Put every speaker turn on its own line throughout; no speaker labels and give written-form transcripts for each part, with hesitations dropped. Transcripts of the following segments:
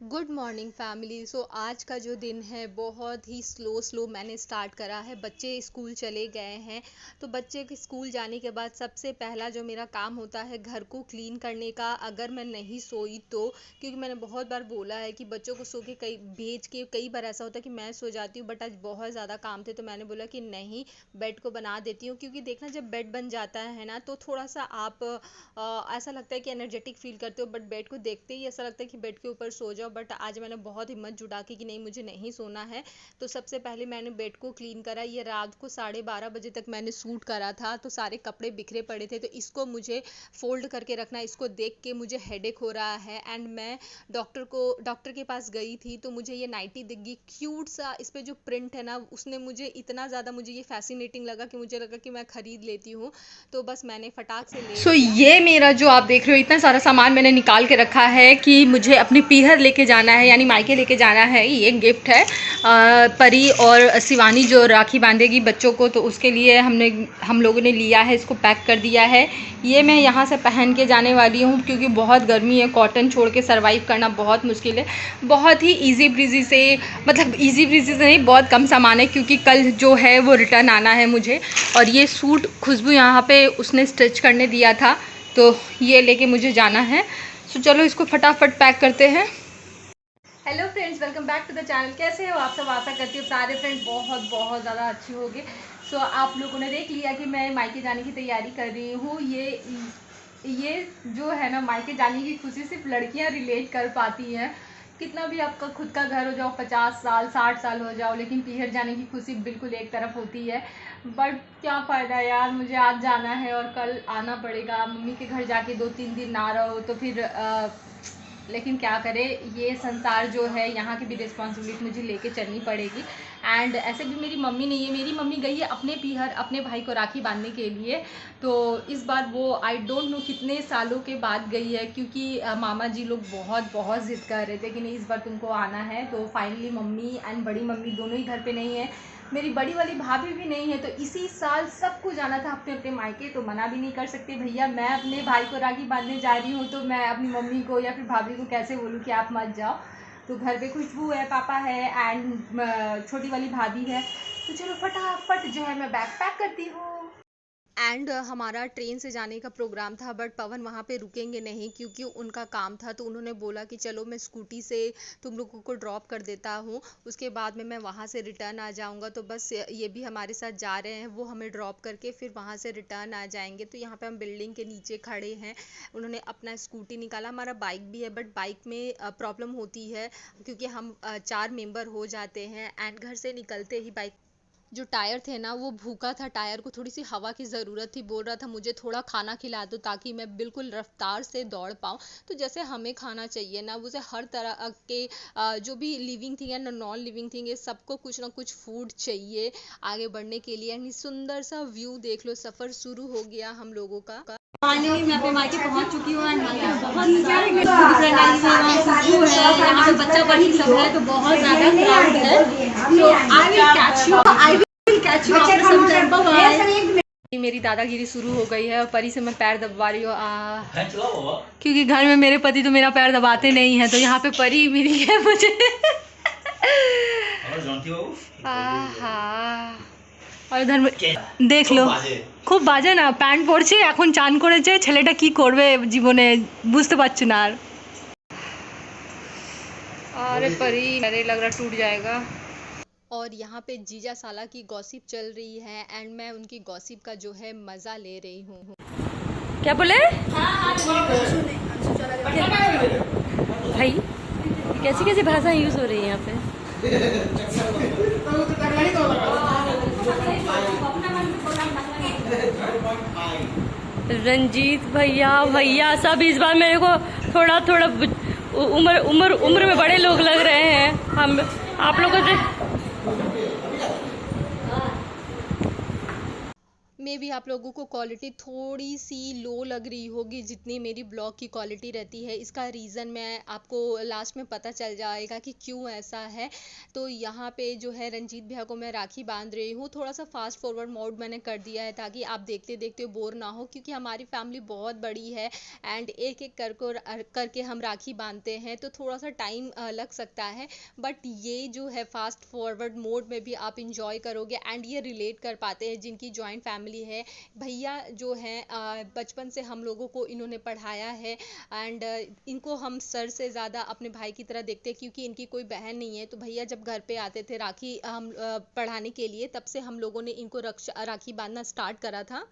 Good morning family. सो आज का जो दिन है बहुत ही स्लो मैंने स्टार्ट करा है। बच्चे स्कूल चले गए हैं तो बच्चे के स्कूल जाने के बाद सबसे पहला जो मेरा काम होता है घर को क्लीन करने का, अगर मैं नहीं सोई तो। क्योंकि मैंने बहुत बार बोला है कि बच्चों को सो के कई भेज के कई बार ऐसा होता है कि मैं सो जाती हूँ, बट आज बहुत ज़्यादा काम थे तो मैंने बोला कि नहीं, बेड को बना देती हूँ। क्योंकि देखना जब बेड बन जाता है ना तो थोड़ा सा आप ऐसा लगता है कि एनर्जेटिक फील करते हो, बट बेड को देखते ही ऐसा लगता है कि बेड के ऊपर सो जाओ। बट आज मैंने बहुत हिम्मत जुटा के कि नहीं, मुझे नहीं सोना है। तो सबसे पहले मैंने बेड को क्लीन करा। ये रात को 12:30 बजे तक मैंने सूट करा था तो सारे कपड़े बिखरे पड़े थे, तो इसको मुझे फोल्ड करके रखना। इसको देख के मुझे हेडेक हो रहा है। एंड मैं डॉक्टर के पास गई थी तो मुझे ये नाइटी दिख गई, क्यूट सा। इस पे जो प्रिंट है ना उसने मुझे इतना ज़्यादा मुझे ये फैसिनेटिंग लगा कि मुझे लगा कि मैं खरीद लेती हूँ। तो बस मैंने फटाक से ले लिया।
ये मेरा जो आप देख रहे हो इतना सारा सामान मैंने निकाल के रखा है कि मुझे अपनी पीहर लेके जाना है, यानी मायके लेके जाना है। ये गिफ्ट है परी और शिवानी जो राखी बांधेगी बच्चों को, तो उसके लिए हम लोगों ने लिया है, इसको पैक कर दिया है। ये मैं यहाँ से पहन के जाने वाली हूँ क्योंकि बहुत गर्मी है, कॉटन छोड़ के सर्वाइव करना बहुत मुश्किल है। बहुत ही ईजी ब्रीजी से, मतलब ईजी ब्रीजी से नहीं, बहुत कम सामान है क्योंकि कल जो है वो रिटर्न आना है मुझे। और ये सूट खुशबू यहाँ पे उसने स्टिच करने दिया था तो ये लेके मुझे जाना है। सो चलो इसको फटाफट पैक करते हैं। Hello friends, welcome back to the channel. कैसे हो आप सब? आशा करती हूँ सारे फ्रेंड बहुत बहुत ज़्यादा अच्छे होंगे। सो आप लोगों ने देख लिया कि मैं मायके जाने की तैयारी कर रही हूँ। ये जो है ना, मायके जाने की खुशी सिर्फ लड़कियाँ रिलेट कर पाती हैं। कितना भी आपका खुद का घर हो जाओ, 50 साल 60 साल हो जाओ, लेकिन पीहर जाने की खुशी बिल्कुल एक तरफ होती है। बट क्या फ़ायदा यार, मुझे आज जाना है और कल आना पड़ेगा। मम्मी के घर जाके 2-3 दिन ना रहो तो फिर लेकिन क्या करें, ये संसार जो है, यहाँ की भी रिस्पॉन्सिबिलिटी मुझे लेके चलनी पड़ेगी। एंड ऐसे भी मेरी मम्मी नहीं है, मेरी मम्मी गई है अपने पीहर अपने भाई को राखी बांधने के लिए। तो इस बार वो आई डोंट नो कितने सालों के बाद गई है, क्योंकि मामा जी लोग बहुत बहुत ज़िद कर रहे थे कि नहीं इस बार तुमको आना है। तो फाइनली मम्मी एंड बड़ी मम्मी दोनों ही घर पे नहीं है, मेरी बड़ी वाली भाभी भी नहीं है। तो इसी साल सबको जाना था अपने अपने मायके, तो मना भी नहीं कर सकते भैया। मैं अपने भाई को राखी बांधने जा रही हूँ तो मैं अपनी मम्मी को या फिर भाभी को कैसे बोलूँ कि आप मत जाओ। तो घर पे खुशबू है, पापा है एंड छोटी वाली भाभी है। तो चलो फटाफट जो है मैं बैग पैक करती हूँ।
एंड हमारा ट्रेन से जाने का प्रोग्राम था, बट पवन वहाँ पे रुकेंगे नहीं क्योंकि उनका काम था। तो उन्होंने बोला कि चलो मैं स्कूटी से तुम लोगों को ड्रॉप कर देता हूँ, उसके बाद में मैं वहाँ से रिटर्न आ जाऊँगा। तो बस ये भी हमारे साथ जा रहे हैं, वो हमें ड्रॉप करके फिर वहाँ से रिटर्न आ जाएंगे। तो यहाँ पे हम बिल्डिंग के नीचे खड़े हैं। उन्होंने अपना स्कूटी निकाला, हमारा बाइक भी है, बट बाइक में प्रॉब्लम होती है क्योंकि हम 4 मेंबर हो जाते हैं। एंड घर से निकलते ही बाइक जो टायर थे ना वो भूखा था, टायर को थोड़ी सी हवा की ज़रूरत थी। बोल रहा था मुझे थोड़ा खाना खिला दो ताकि मैं बिल्कुल रफ्तार से दौड़ पाऊँ। तो जैसे हमें खाना चाहिए ना, उसे हर तरह के जो भी लिविंग थिंग है ना, नॉन लिविंग थिंग है, सबको कुछ ना कुछ फूड चाहिए आगे बढ़ने के लिए। यानी सुंदर सा व्यू देख लो, सफ़र शुरू हो गया हम लोगों का।
फाइनली मैं अपने मायके पहुंच चुकी हूँ। बहुत सारे डिफरेंट खुशबू है, यहाँ पे बच्चा बड़ी सब है, तो बहुत ज़्यादा क्राउड है। तो I will catch you after some time. Bye.
मेरी दादागिरी शुरू हो गई है और परी से मैं पैर दबवा रही हूँ क्योंकि घर में मेरे पति तो मेरा पैर दबाते नहीं है, तो यहाँ पे परी मिली है मुझे। और इधर में देख लो, খুব বাজে না, প্যান্ট পরছে, এখন চান করেছে, ছেলেটা কি করবে জীবনে বুঝতে পারছি না আর। अरे परी, अरे लग रहा टूट जाएगा।
और यहाँ पे जीजा साला की गॉसिप चल रही है एंड मैं उनकी गॉसिप का जो है मज़ा ले रही हूँ।
क्या बोले भाई? कैसी कैसी भाषा यूज हो रही है यहाँ पे? रंजीत भैया भैया सब इस बार मेरे को थोड़ा थोड़ा उम्र में बड़े लोग लग रहे हैं। हम आप लोगों से
मे भी आप लोगों को क्वालिटी थोड़ी सी लो लग रही होगी जितनी मेरी ब्लॉग की क्वालिटी रहती है। इसका रीज़न मैं आपको लास्ट में पता चल जाएगा कि क्यों ऐसा है। तो यहाँ पे जो है रंजीत भैया को मैं राखी बांध रही हूँ। थोड़ा सा फास्ट फॉरवर्ड मोड मैंने कर दिया है ताकि आप देखते देखते बोर ना हो, क्योंकि हमारी फैमिली बहुत बड़ी है एंड एक एक करके हम राखी बांधते हैं तो थोड़ा सा टाइम लग सकता है। बट ये जो है फास्ट फॉरवर्ड मोड में भी आप इंजॉय करोगे एंड ये रिलेट कर पाते हैं जिनकी जॉइंट फैमिली है। भैया जो हैं बचपन से हम लोगों को इन्होंने पढ़ाया है एंड इनको हम सर से ज़्यादा अपने भाई की तरह देखते हैं, क्योंकि इनकी कोई बहन नहीं है। तो भैया जब घर पे आते थे राखी हम पढ़ाने के लिए, तब से हम लोगों ने इनको राखी बांधना स्टार्ट करा था।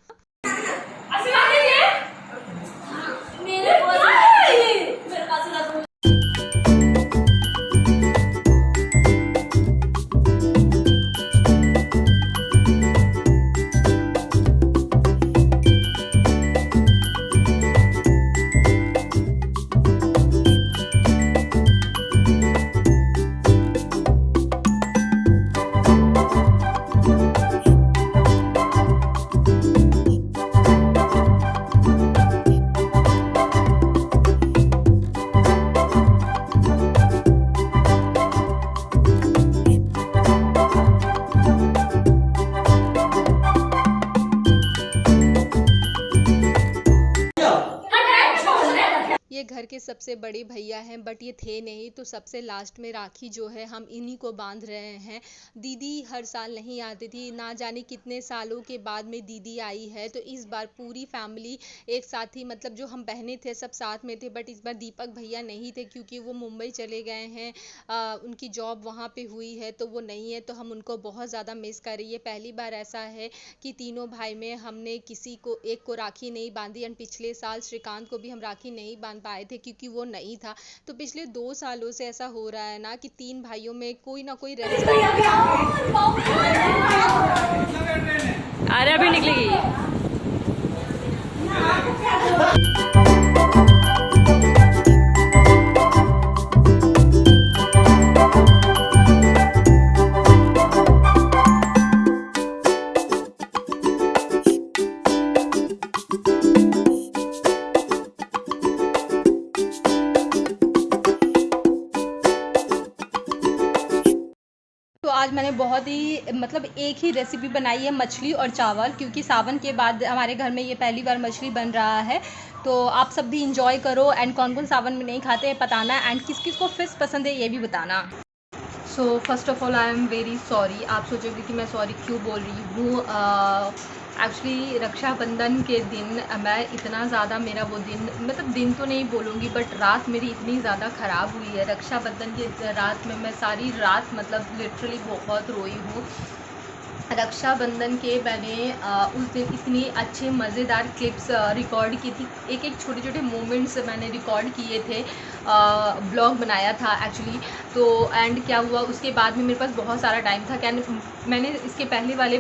ये घर के सबसे बड़े भैया हैं बट ये थे नहीं, तो सबसे लास्ट में राखी जो है हम इन्हीं को बांध रहे हैं। दीदी हर साल नहीं आती थी, ना जाने कितने सालों के बाद में दीदी आई है। तो इस बार पूरी फैमिली एक साथ ही, मतलब जो हम बहनें थे सब साथ में थे, बट इस बार दीपक भैया नहीं थे क्योंकि वो मुंबई चले गए हैं। उनकी जॉब वहाँ पे हुई है तो वो नहीं है, तो हम उनको बहुत ज़्यादा मिस कर रही है। पहली बार ऐसा है कि तीनों भाई में हमने किसी को एक को राखी नहीं बांधी एंड पिछले साल श्रीकांत को भी हम राखी नहीं बांध पाए थे क्योंकि वो नहीं था। तो पिछले 2 सालों से ऐसा हो रहा है ना कि 3 भाइयों में कोई ना कोई रह
अरे अभी निकलेगी। तो आज मैंने बहुत ही मतलब एक ही रेसिपी बनाई है, मछली और चावल, क्योंकि सावन के बाद हमारे घर में ये पहली बार मछली बन रहा है। तो आप सब भी इंजॉय करो एंड कौन कौन सावन में नहीं खाते हैं बताना एंड किस किस को फिश पसंद है ये भी बताना। So first of all I am very sorry. आप सोचोगे कि मैं सॉरी क्यों बोल रही हूँ। एक्चुअली रक्षाबंधन के दिन मैं इतना ज़्यादा, मेरा वो दिन, मतलब दिन तो नहीं बोलूँगी बट रात मेरी इतनी ज़्यादा ख़राब हुई है। रक्षाबंधन की रात में मैं सारी रात मतलब लिटरली बहुत रोई हूँ। रक्षाबंधन के मैंने उस दिन इतनी अच्छे मज़ेदार क्लिप्स रिकॉर्ड की थी, एक एक छोटे छोटे मोमेंट्स मैंने रिकॉर्ड किए थे, ब्लॉग बनाया था एक्चुअली। तो एंड क्या हुआ उसके बाद में मेरे पास बहुत सारा टाइम था। क्या मैंने इसके पहले वाले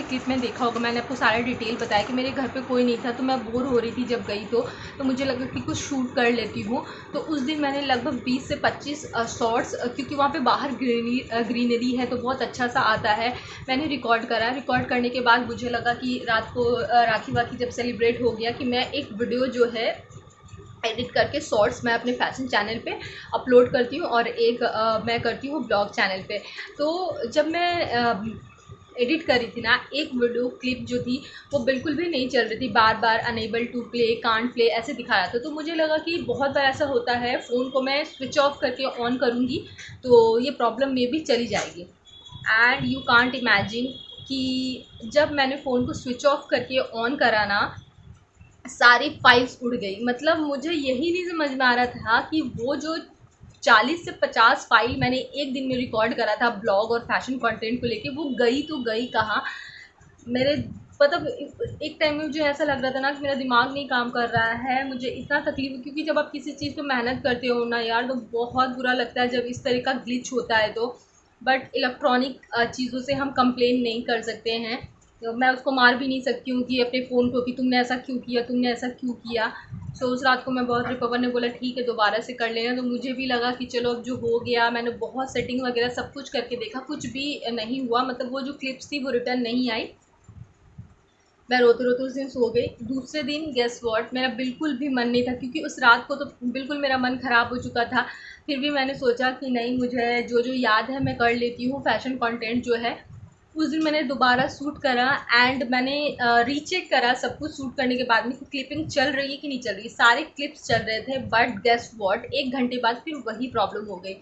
क्लिप में देखा होगा, मैंने आपको सारा डिटेल बताया कि मेरे घर पे कोई नहीं था तो मैं बोर हो रही थी जब गई तो मुझे लगा कि कुछ शूट कर लेती हूँ। तो उस दिन मैंने लगभग 20 से 25 शॉट्स, क्योंकि वहाँ पे बाहर ग्रीनरी है तो बहुत अच्छा सा आता है, मैंने रिकॉर्ड करा। रिकॉर्ड करने के बाद मुझे लगा कि रात को राखी वाखी जब सेलिब्रेट हो गया कि मैं एक वीडियो जो है एडिट करके शॉर्ट्स मैं अपने फैशन चैनल पे अपलोड करती हूँ और एक मैं करती हूँ ब्लॉग चैनल पे। तो जब मैं एडिट करी थी ना, एक वीडियो क्लिप जो थी वो बिल्कुल भी नहीं चल रही थी, बार बार unable to play, can't play ऐसे दिखा रहा था। तो मुझे लगा कि बहुत बार ऐसा होता है, फ़ोन को मैं स्विच ऑफ करके ऑन करूँगी तो ये प्रॉब्लम में भी चली जाएगी। एंड यू कांट इमेजिन कि जब मैंने फ़ोन को स्विच ऑफ करके ऑन करा ना, सारी फाइल्स उड़ गई। मतलब मुझे यही नहीं समझ में आ रहा था कि वो जो 40 से 50 फाइल मैंने एक दिन में रिकॉर्ड करा था ब्लॉग और फैशन कंटेंट को लेके, वो गई तो गई कहाँ। मेरे मतलब एक टाइम में मुझे ऐसा लग रहा था ना कि मेरा दिमाग नहीं काम कर रहा है, मुझे इतना तकलीफ, क्योंकि जब आप किसी चीज़ पे मेहनत करते हो ना यार तो बहुत बुरा लगता है जब इस तरह का ग्लिच होता है तो। बट इलेक्ट्रॉनिक चीज़ों से हम कंप्लेन नहीं कर सकते हैं, तो मैं उसको मार भी नहीं सकती हूँ कि अपने फ़ोन को कि तुमने ऐसा क्यों किया, तुमने ऐसा क्यों किया। सो उस रात को मैं बहुत, रिकवर ने बोला ठीक है दोबारा से कर लेना, तो मुझे भी लगा कि चलो अब जो हो गया। मैंने बहुत सेटिंग वगैरह सब कुछ करके देखा, कुछ भी नहीं हुआ, मतलब वो जो क्लिप्स थी वो रिटर्न नहीं आई। मैं रोते रोते उस दिन सो गई। दूसरे दिन गेस व्हाट, मेरा बिल्कुल भी मन नहीं था, क्योंकि उस रात को तो बिल्कुल मेरा मन ख़राब हो चुका था। फिर भी मैंने सोचा कि नहीं, मुझे जो जो याद है मैं कर लेती हूँ। फ़ैशन कंटेंट जो है, उस दिन मैंने दोबारा शूट करा एंड मैंने रीचेक करा सब कुछ शूट करने के बाद में कि क्लिपिंग चल रही है कि नहीं चल रही है। सारे क्लिप्स चल रहे थे, बट गेस व्हाट, 1 घंटे बाद फिर वही प्रॉब्लम हो गई।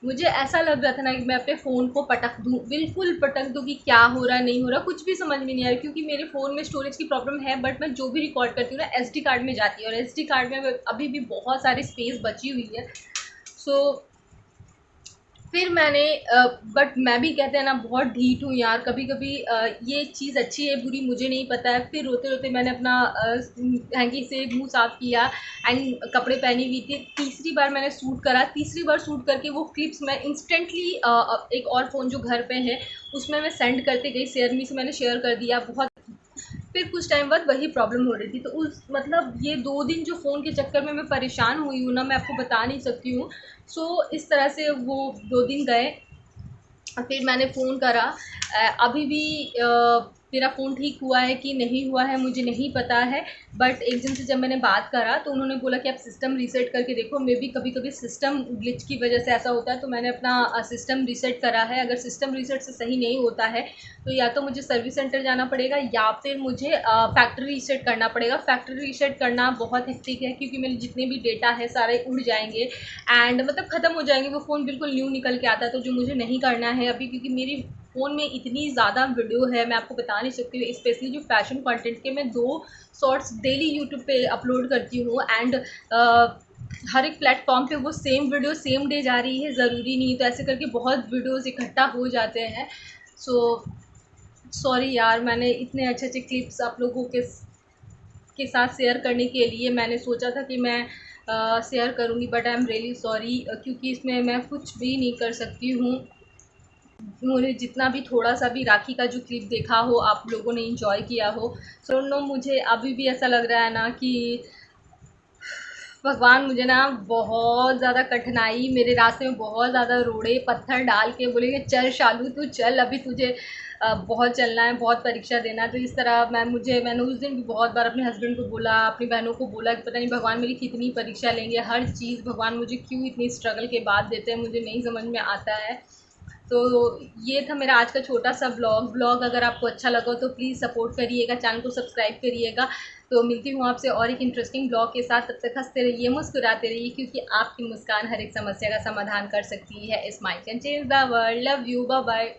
मुझे ऐसा लग रहा था ना कि मैं अपने फ़ोन को पटक दूँ, बिल्कुल पटक दूँ कि क्या हो रहा नहीं हो रहा, कुछ भी समझ में नहीं आ रहा। क्योंकि मेरे फ़ोन में स्टोरेज की प्रॉब्लम है, बट मैं जो भी रिकॉर्ड करती हूँ ना एसडी कार्ड में जाती है, और एसडी कार्ड में अभी भी बहुत सारी स्पेस बची हुई है। सो फिर मैंने बट मैं भी, कहते हैं ना, बहुत ढीठ हूँ यार। कभी कभी ये चीज़ अच्छी है बुरी मुझे नहीं पता है। फिर रोते रोते मैंने अपना हैंकी से मुंह साफ़ किया एंड कपड़े पहनी हुई थी। तीसरी बार मैंने शूट करा। तीसरी बार शूट करके वो क्लिप्स मैं इंस्टेंटली एक और फ़ोन जो घर पे है उसमें मैं सेंड करते गई। शेयर मी से मैंने शेयर कर दिया। बहुत फिर कुछ टाइम बाद वही प्रॉब्लम हो रही थी। तो उस मतलब ये 2 दिन जो फ़ोन के चक्कर में मैं परेशान हुई हूँ ना, मैं आपको बता नहीं सकती हूँ। सो इस तरह से वो 2 दिन गए। फिर मैंने फ़ोन करा। अभी भी मेरा फ़ोन ठीक हुआ है कि नहीं हुआ है मुझे नहीं पता है, बट एक जन से जब मैंने बात करा तो उन्होंने बोला कि आप सिस्टम रीसेट करके देखो। मे बी कभी कभी सिस्टम ग्लिच की वजह से ऐसा होता है। तो मैंने अपना सिस्टम रीसेट करा है। अगर सिस्टम रीसेट से सही नहीं होता है तो या तो मुझे सर्विस सेंटर जाना पड़ेगा या फिर मुझे फैक्ट्री रीसेट करना पड़ेगा। फैक्ट्री रीसेट करना बहुत हेक्टिक है, क्योंकि मेरे जितने भी डेटा है सारे उड़ जाएंगे एंड मतलब ख़त्म हो जाएंगे। वो फ़ोन बिल्कुल न्यू निकल के आता है, तो जो मुझे नहीं करना है अभी, क्योंकि मेरी फ़ोन में इतनी ज़्यादा वीडियो है मैं आपको बता नहीं सकती हूँ। स्पेशली जो फ़ैशन कंटेंट के मैं 2 शॉर्ट्स डेली यूट्यूब पे अपलोड करती हूँ एंड हर एक प्लेटफॉर्म पे वो सेम वीडियो सेम डे जा रही है, ज़रूरी नहीं। तो ऐसे करके बहुत वीडियोज़ इकट्ठा हो जाते हैं। सो सॉरी यार, मैंने इतने अच्छे अच्छे क्लिप्स आप लोगों के साथ शेयर करने के लिए मैंने सोचा था कि मैं शेयर करूँगी, but I am really sorry, क्योंकि इसमें मैं कुछ भी नहीं कर सकती हूँ। उन्होंने जितना भी थोड़ा सा भी राखी का जो क्लिप देखा हो आप लोगों ने एंजॉय किया हो। सो नो, मुझे अभी भी ऐसा लग रहा है ना कि भगवान मुझे ना बहुत ज़्यादा कठिनाई, मेरे रास्ते में बहुत ज़्यादा रोड़े पत्थर डाल के बोलेंगे चल शालू तू चल, अभी तुझे बहुत चलना है, बहुत परीक्षा देना है। तो इस तरह मैंने उस दिन भी बहुत बार अपने हस्बैंड को बोला, अपनी बहनों को बोला कि पता नहीं भगवान मेरी कितनी परीक्षा लेंगे, हर चीज़ भगवान मुझे क्यों इतनी स्ट्रगल के बाद देते हैं, मुझे नहीं समझ में आता है। तो ये था मेरा आज का छोटा सा ब्लॉग। अगर आपको अच्छा लगा तो प्लीज़ सपोर्ट करिएगा, चैनल को सब्सक्राइब करिएगा। तो मिलती हूँ आपसे और एक इंटरेस्टिंग ब्लॉग के साथ। तब तक हंसते रहिए, मुस्कुराते रहिए, क्योंकि आपकी मुस्कान हर एक समस्या का समाधान कर सकती है। Smile can change the world. Love you, bye bye.